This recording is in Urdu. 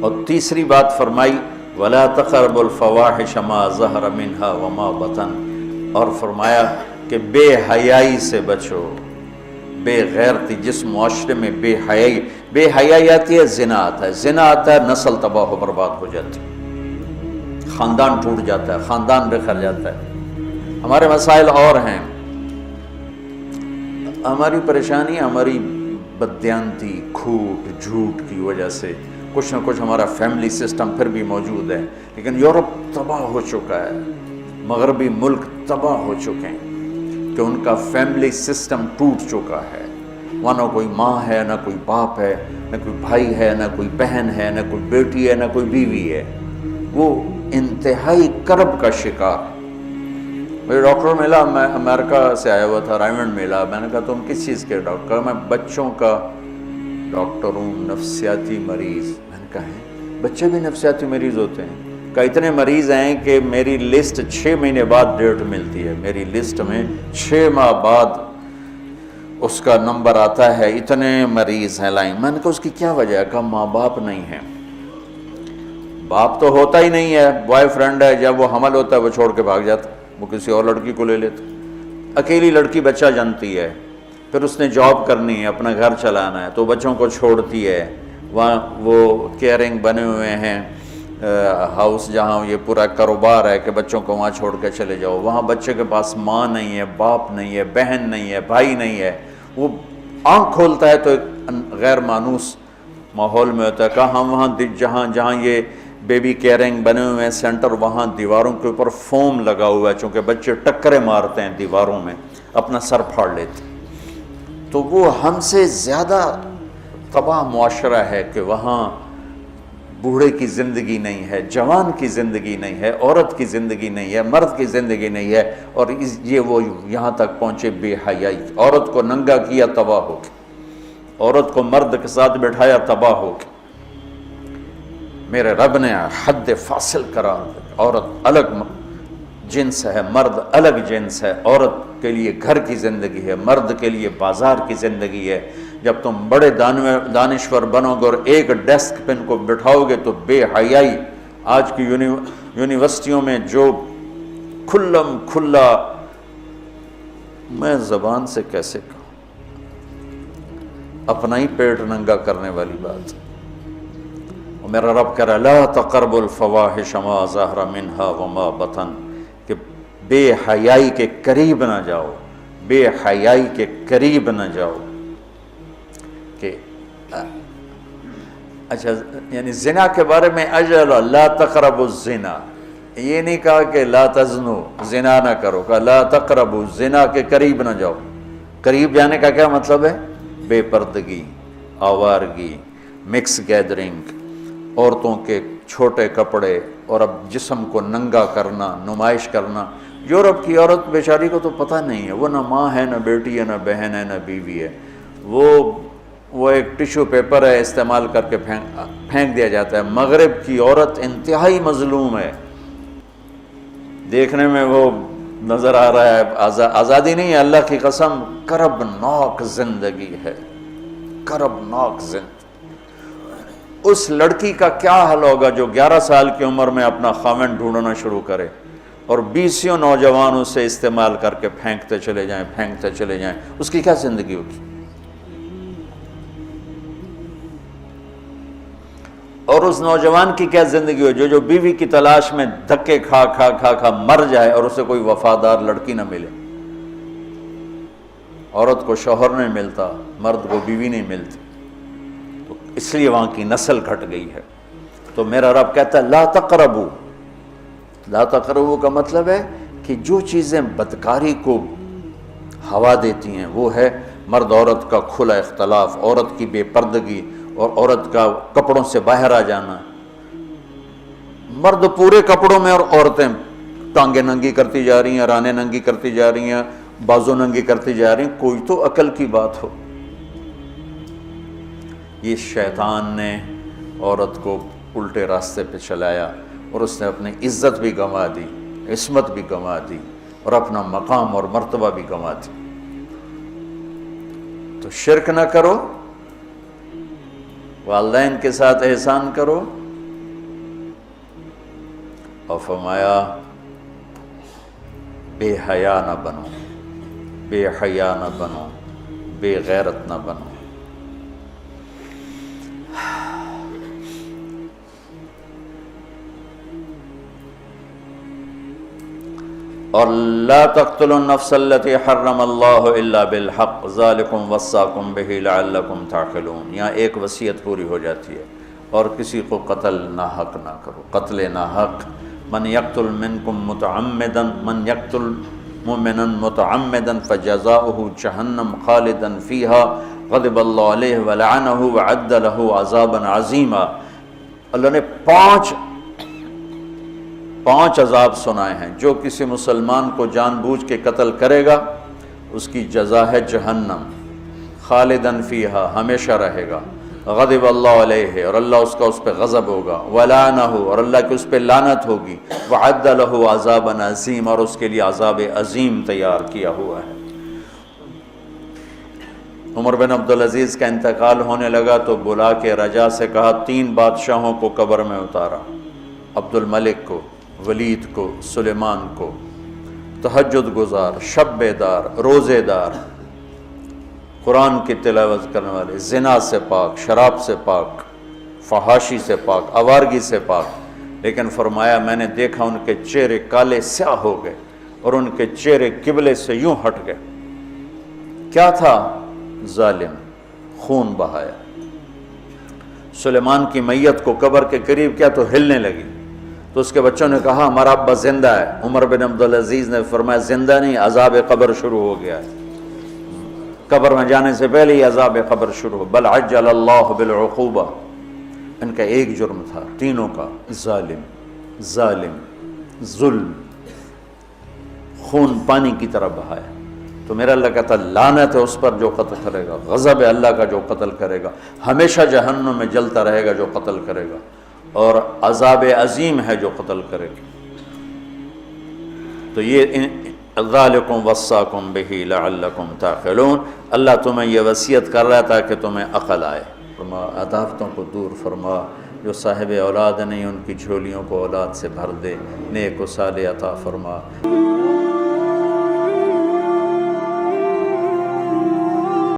اور تیسری بات فرمائی وَلَا تَقْرَبُوا الْفَوَاحِشَ مَا ظَهَرَ مِنْهَا وَمَا بَطَنَ، اور فرمایا کہ بے حیائی سے بچو، بے غیرتی. جس معاشرے میں بے حیائی آتی ہے، زنا آتا ہے، زنا آتا ہے نسل تباہ و برباد ہو جاتی ہے، خاندان ٹوٹ جاتا ہے، خاندان بکھر جاتا ہے. ہمارے مسائل اور ہیں، ہماری پریشانی ہماری بددیانتی، کھوٹ، جھوٹ کی وجہ سے کچھ نہ کچھ ہمارا فیملی سسٹم پھر بھی موجود ہے. لیکن یورپ تباہ ہو چکا ہے، مغربی ملک تباہ ہو چکے ہیں کہ ان کا فیملی سسٹم ٹوٹ چکا ہے. وہاں نہ کوئی ماں ہے، نہ کوئی باپ ہے، نہ کوئی بھائی ہے، نہ کوئی بہن ہے، نہ کوئی بیٹی ہے، نہ کوئی بیوی ہے. وہ انتہائی کرب کا شکار. مجھے ڈاکٹر ملا، میں امریکہ سے آیا ہوا تھا، رائمنڈ ملا. میں نے کہا تم کس چیز کے ڈاکٹر؟ کہا میں بچوں کا ڈاکٹر ہوں، نفسیاتی مریض. میں نے کہا ہے بچے بھی نفسیاتی مریض ہوتے ہیں؟ کہ اتنے مریض ہیں کہ میری لسٹ 6 مہینے بعد ڈیٹ ملتی ہے، میری لسٹ میں 6 ماہ بعد اس کا نمبر آتا ہے، اتنے مریض ہیں لائن. میں نے کہا اس کی کیا وجہ ہے؟ کہا ماں باپ نہیں ہیں. باپ تو ہوتا ہی نہیں ہے، بوائے فرینڈ ہے، جب وہ حمل ہوتا ہے وہ چھوڑ کے بھاگ جاتا، وہ کسی اور لڑکی کو لے لیتا. اکیلی لڑکی بچہ جنتی ہے، پھر اس نے جاب کرنی ہے، اپنا گھر چلانا ہے، تو بچوں کو چھوڑتی ہے. وہاں وہ کیئرنگ بنے ہوئے ہیں ہاؤس، جہاں یہ پورا کاروبار ہے کہ بچوں کو وہاں چھوڑ کے چلے جاؤ. وہاں بچے کے پاس ماں نہیں ہے، باپ نہیں ہے، بہن نہیں ہے، بھائی نہیں ہے. وہ آنکھ کھولتا ہے تو ایک غیر مانوس ماحول میں ہوتا ہے. کہا ہم وہاں جہاں یہ بیبی کیئرنگ بنے ہوئے ہیں سینٹر، وہاں دیواروں کے اوپر فوم لگا ہوا ہے، چونکہ بچے ٹکرے مارتے ہیں دیواروں میں، اپنا سر پھاڑ لیتے. تو وہ ہم سے زیادہ تباہ معاشرہ ہے کہ وہاں بوڑھے کی زندگی نہیں ہے، جوان کی زندگی نہیں ہے، عورت کی زندگی نہیں ہے، مرد کی زندگی نہیں ہے. اور یہ وہ یہاں تک پہنچے بے حیائی. عورت کو ننگا کیا تباہ ہو کے، عورت کو مرد کے ساتھ بٹھایا تباہ ہو کے. میرے رب نے حد فاصل قرار دیا. عورت الگ جنس ہے، مرد الگ جنس ہے. عورت کے لیے گھر کی زندگی ہے، مرد کے لیے بازار کی زندگی ہے. جب تم بڑے دانشور بنو گے اور ایک ڈیسک پہ ان کو بٹھاؤ گے تو بے حیائی. آج کی یونیورسٹیوں میں جو کھلم کھلا، میں زبان سے کیسے کہوں، اپنا ہی پیٹ ننگا کرنے والی بات. اور میرا رب کہہ رہا لا تقربوا الفواحش ما ظہر منها وما بطن، کہ بے حیائی کے قریب نہ جاؤ، بے حیائی کے قریب نہ جاؤ. کہ اچھا یعنی زنا کے بارے میں اجل لا تقربوا الزنا، یہ نہیں کہا کہ لا تزنو، زنا نہ کرو، کہا لا تقربوا، زنا کے قریب نہ جاؤ. قریب جانے کا کیا مطلب ہے؟ بے پردگی، آوارگی، مکس گیدرنگ، عورتوں کے چھوٹے کپڑے، اور اب جسم کو ننگا کرنا، نمائش کرنا. یورپ کی عورت بیچاری کو تو پتہ نہیں ہے، وہ نہ ماں ہے، نہ بیٹی ہے، نہ بہن ہے، نہ بیوی ہے. وہ ایک ٹیشو پیپر ہے، استعمال کر کے پھینک دیا جاتا ہے. مغرب کی عورت انتہائی مظلوم ہے. دیکھنے میں وہ نظر آ رہا ہے آزادی نہیں ہے، اللہ کی قسم کربناک زندگی ہے، کربناک زندگی. اس لڑکی کا کیا حل ہوگا جو 11 سال کی عمر میں اپنا خاوند ڈھونڈنا شروع کرے اور 20 نوجوان اسے استعمال کر کے پھینکتے چلے جائیں. اس کی کیا زندگی ہوگی؟ اور اس نوجوان کی کیا زندگی ہو جو بیوی کی تلاش میں دھکے کھا مر جائے اور اسے کوئی وفادار لڑکی نہ ملے. عورت کو شوہر نہیں ملتا، مرد کو بیوی نہیں ملتی، تو اس لیے وہاں کی نسل گھٹ گئی ہے. تو میرا رب کہتا ہے لا تقربوا. لا تقربوا کا مطلب ہے کہ جو چیزیں بدکاری کو ہوا دیتی ہیں وہ ہے مرد عورت کا کھلا اختلاف، عورت کی بے پردگی، اور عورت کا کپڑوں سے باہر آ جانا. مرد پورے کپڑوں میں اور عورتیں ٹانگیں ننگی کرتی جا رہی ہیں، رانیں ننگی کرتی جا رہی ہیں، بازو ننگی کرتی جا رہی ہیں. کوئی تو عقل کی بات ہو. یہ شیطان نے عورت کو الٹے راستے پہ چلایا اور اس نے اپنی عزت بھی گنوا دی، عصمت بھی گنوا دی، اور اپنا مقام اور مرتبہ بھی گنوا دی. تو شرک نہ کرو، والدین کے ساتھ احسان کرو، اور فرمایا بے حیا نہ بنو، بے حیا نہ بنو، بے غیرت نہ بنو۔ اور لا تقتلوا النفس التي حرم اللہ الا بالحق ذالکم وصاکم بہ لعلکم تعقلون۔ یہاں ایک وصیت پوری ہو جاتی ہے، اور کسی کو قتل ناحق نہ کرو، قتل ناحق۔ من یقتل منکم متعمدا، من یقتل مؤمنا متعمدا فجزاؤہ جہنم خالدا فیہا غضب اللہ علیہ ولعنہ وعد لہ عذابا عظیما۔ اللہ نے پانچ عذاب سنائے ہیں۔ جو کسی مسلمان کو جان بوجھ کے قتل کرے گا اس کی جزا ہے جہنم، خالدن فیہا، ہمیشہ رہے گا، غضب اللہ علیہ، اور اللہ اس کا اس پہ غضب ہوگا، ولعنہ، اور اللہ کی اس پہ لعنت ہوگی، وعد لہ عذابا عظیم، اور اس کے لیے عذاب عظیم تیار کیا ہوا ہے۔ عمر بن عبدالعزیز کا انتقال ہونے لگا تو بلا کے رجا سے کہا 3 بادشاہوں کو قبر میں اتارا، عبد الملک کو، ولید کو، سلیمان کو، تہجد گزار، شب بیدار، روزے دار، قرآن کی تلاوت کرنے والے، زنا سے پاک، شراب سے پاک، فحاشی سے پاک، آوارگی سے پاک۔ لیکن فرمایا میں نے دیکھا ان کے چہرے کالے سیاہ ہو گئے اور ان کے چہرے قبلے سے یوں ہٹ گئے۔ کیا تھا؟ ظالم، خون بہایا۔ سلیمان کی میت کو قبر کے قریب کیا تو ہلنے لگی، تو اس کے بچوں نے کہا ہمارا ابا زندہ ہے۔ عمر بن عبدالعزیز نے فرمایا زندہ نہیں، عذاب قبر شروع ہو گیا ہے، قبر میں جانے سے پہلے ہی عذاب قبر شروع ہو۔ بل عجل اللہ بالعقوبہ۔ ان کا ایک جرم تھا تینوں کا، ظالم، ظلم، خون پانی کی طرح بہایا۔ تو میرا اللہ کہتا لعنت ہے اس پر جو قتل کرے گا، غضب ہے اللہ کا جو قتل کرے گا، ہمیشہ جہنم میں جلتا رہے گا جو قتل کرے گا، اور عذاب عظیم ہے جو قتل کرے گا۔ تو یہ ذالکم وصاکم بہ لعلکم تعقلون، اللہ تمہیں یہ وصیت کر رہا ہے تاکہ تمہیں عقل آئے۔ فرما عداوتوں کو دور فرما، جو صاحب اولاد نہیں ان کی جھولیوں کو اولاد سے بھر دے، نیک و صالح عطا فرما۔